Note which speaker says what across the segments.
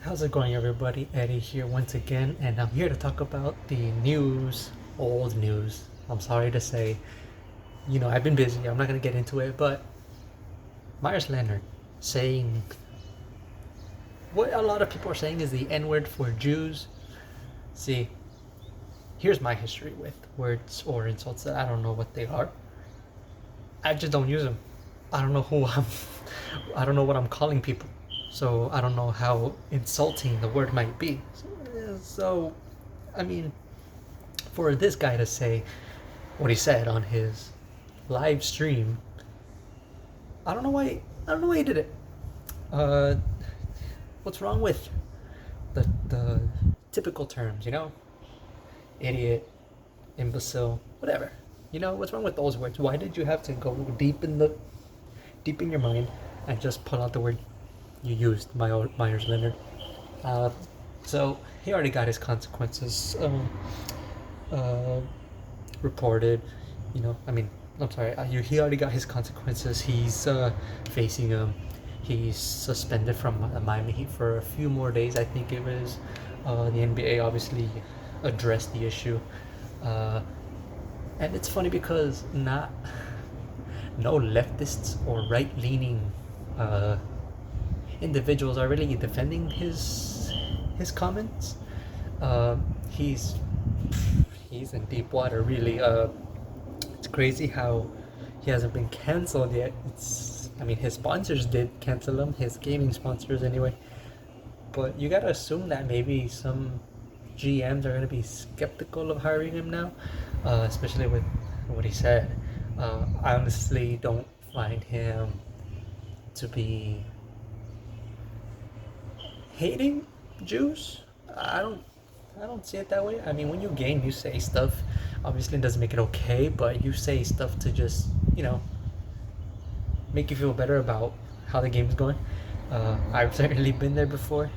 Speaker 1: How's it going, everybody? Eddie here once again, and I'm here to talk about the news, old news. I'm sorry to say, I've been busy. I'm not gonna get into it, but Myers Leonard saying what a lot of people are saying is the N word for Jews. See, here's my history with words or insults that I don't know what they are. I just don't use them. I don't know who I'm. I don't know what I'm calling people, so I don't know how insulting the word might be. So I mean, for this guy to say what he said on his live stream, I don't know why. I don't know why he did it. Uh, what's wrong with the typical terms? Idiot, imbecile, whatever. What's wrong with those words? Why did you have to go deep in your mind and just pull out the word you used, Myers Leonard? Uh, so he already got his consequences uh, reported. I'm sorry. He already got his consequences. He's facing them. He's suspended from Miami Heat for a few more days. I think it was. The NBA obviously addressed the issue, uh, and it's funny because not no leftists or right-leaning uh, individuals are really defending his comments. Uh, he's he's in deep water, really. It's crazy how he hasn't been canceled yet. His sponsors did cancel him, his gaming sponsors anyway. But you gotta assume that maybe some GMs are gonna be skeptical of hiring him now, especially with what he said. I honestly don't find him to be hating Jews. I don't I don't see it that way. I mean, when you game, you say stuff. Obviously, it doesn't make it okay, but you say stuff to just, make you feel better about how the game's going. I've certainly been there before,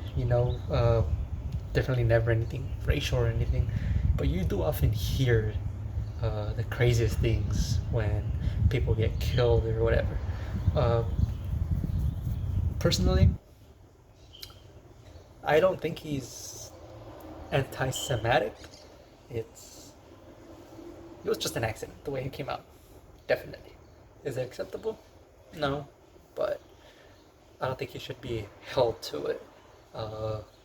Speaker 1: definitely never anything racial or anything, but you do often hear the craziest things when people get killed or whatever. Uh, Personally, I don't think he's anti-Semitic. It's it was just an accident the way it came out. Definitely. Is it acceptable? No, but I don't think he should be held to it.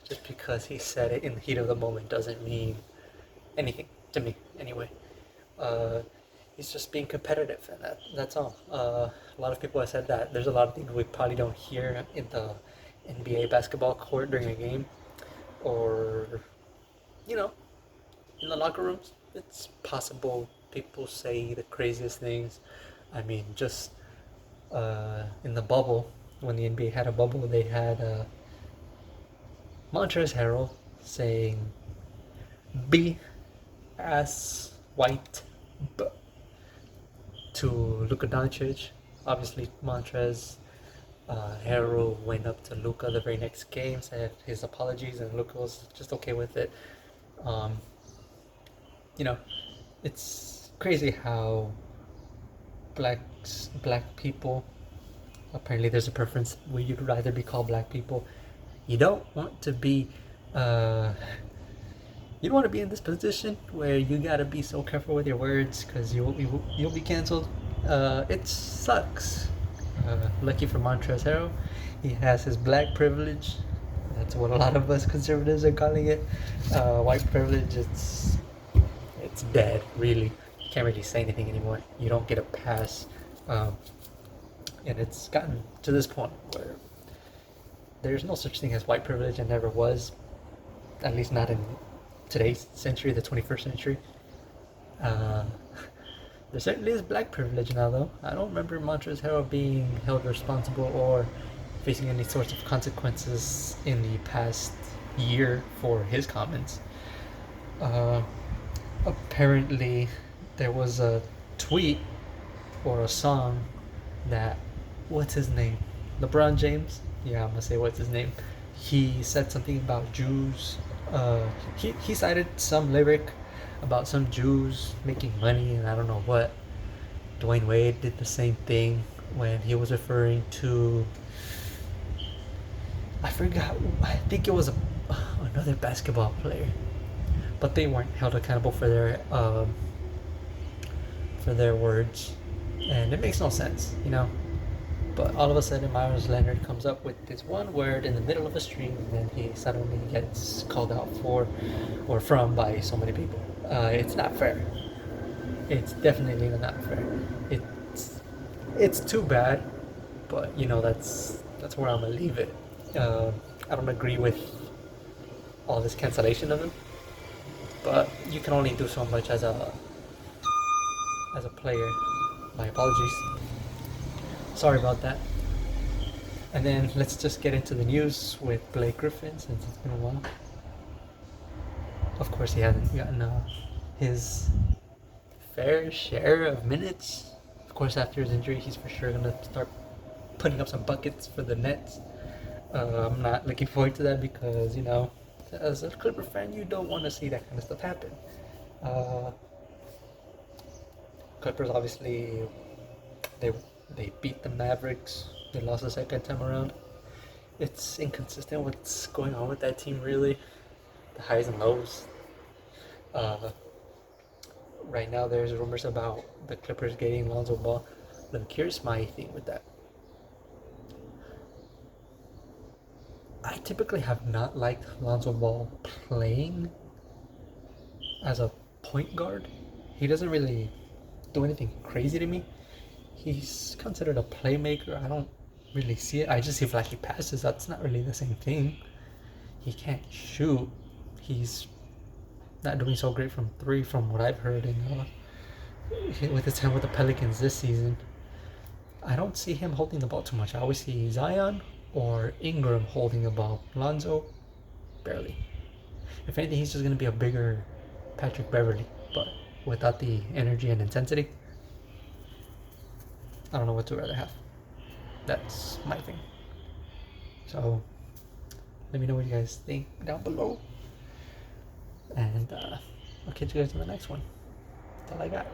Speaker 1: Just because he said it in the heat of the moment doesn't mean anything to me, anyway. Uh, he's just being competitive, and that's all. A lot of people have said that there's a lot of things we probably don't hear in the NBA basketball court during a game, or you know, in the locker rooms. It's possible people say the craziest things. I mean, just in the bubble, when the NBA had a bubble, they had Montrezl Harrell saying "B ass white b" to Luka Doncic. Obviously, Montrezl Harrell went up to Luka the very next game, said his apologies, and Luka was just okay with it. Um, you know, it's crazy how black people, apparently there's a preference where you'd rather be called black people. You don't want to be uh, you don't want to be in this position where you gotta be so careful with your words because you'll be canceled. It sucks. Lucky for Montrezl Harrell, he has his black privilege. That's what a lot of us conservatives are calling it. White privilege, it's dead, really. You can't really say anything anymore. You don't get a pass. And it's gotten to this point where there's no such thing as white privilege and never was, at least not in today's century, the 21st century. Uh, there certainly is black privilege now, though. I don't remember Montrezl Harrell being held responsible or facing any sorts of consequences in the past year for his comments. Uh, Apparently, there was a tweet or a song that, what's his name? LeBron James? Yeah, I'm gonna say what's his name. He said something about Jews. He cited some lyric about some Jews making money and I don't know what. Dwayne Wade did the same thing when he was referring to, I forgot. I think it was another basketball player, but they weren't held accountable for their words, and it makes no sense, you know. But all of a sudden, Myers Leonard comes up with this one word in the middle of a stream, and then he suddenly gets called out for or from by so many people. It's not fair. It's definitely not fair. It's it's too bad, but you know that's where I'm gonna leave it. I don't agree with all this cancellation of him, but you can only do so much as a player. My apologies. Sorry about that. And then let's just get into the news with Blake Griffin since it's been a while. Of course, he hasn't gotten his fair share of minutes. Of course, after his injury, he's for sure gonna start putting up some buckets for the Nets. I'm not looking forward to that because, you know, as a Clipper fan, you don't want to see that kind of stuff happen. Uh, Clippers obviously they they beat the Mavericks. They lost the second time around. It's inconsistent what's going on with that team. Really, the highs and lows. Uh, right now, there's rumors about the Clippers getting Lonzo Ball. Look, here's my thing with that. I typically have not liked Lonzo Ball playing as a point guard. He doesn't really do anything crazy to me. He's considered a playmaker. I don't really see it. I just see flashy passes. That's not really the same thing. He can't shoot. He's not doing so great from three, from what I've heard. And with his time with the Pelicans this season, I don't see him holding the ball too much. I always see Zion or Ingram holding the ball. Lonzo, barely. If anything, he's just going to be a bigger Patrick Beverly, but without the energy and intensity. I don't know what to rather have. That's my thing. So, let me know what you guys think down below. And I'll catch you guys in the next one. That's all I got.